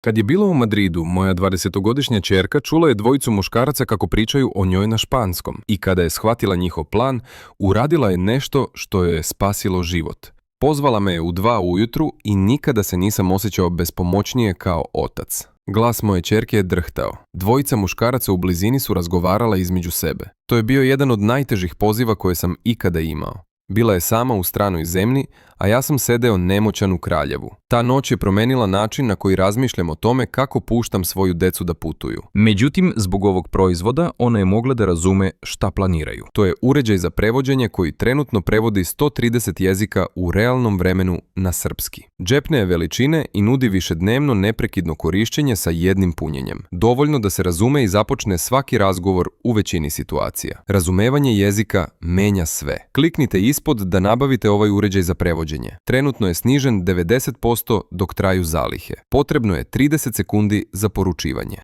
Kad je bila u Madridu, moja 20-godišnja ćerka čula je dvojicu muškaraca kako pričaju o njoj na španskom i kada je shvatila njihov plan, uradila je nešto što joj je spasilo život. Pozvala me je u 2 ujutru i nikada se nisam osjećao bespomoćnije kao otac. Glas moje ćerke je drhtao. Dvojica muškaraca u blizini su razgovarala između sebe. To je bio jedan od najtežih poziva koje sam ikada imao. Bila je sama u stranoj zemlji, a ja sam sedeo nemoćan u Kraljevu. Ta noć je promenila način na koji razmišljam o tome kako puštam svoju decu da putuju. Međutim, zbog ovog proizvoda ona je mogla da razume šta planiraju. To je uređaj za prevođenje koji trenutno prevodi 130 jezika u realnom vremenu na srpski. Džepne je veličine i nudi višednevno neprekidno korišćenje sa jednim punjenjem. Dovoljno da se razume i započne svaki razgovor u većini situacija. Razumevanje jezika menja sve. Kliknite ispod da nabavite ovaj uređaj za prevođenje. Trenutno je snižen 90% dok traju zalihe. Potrebno je 30 sekundi za poručivanje.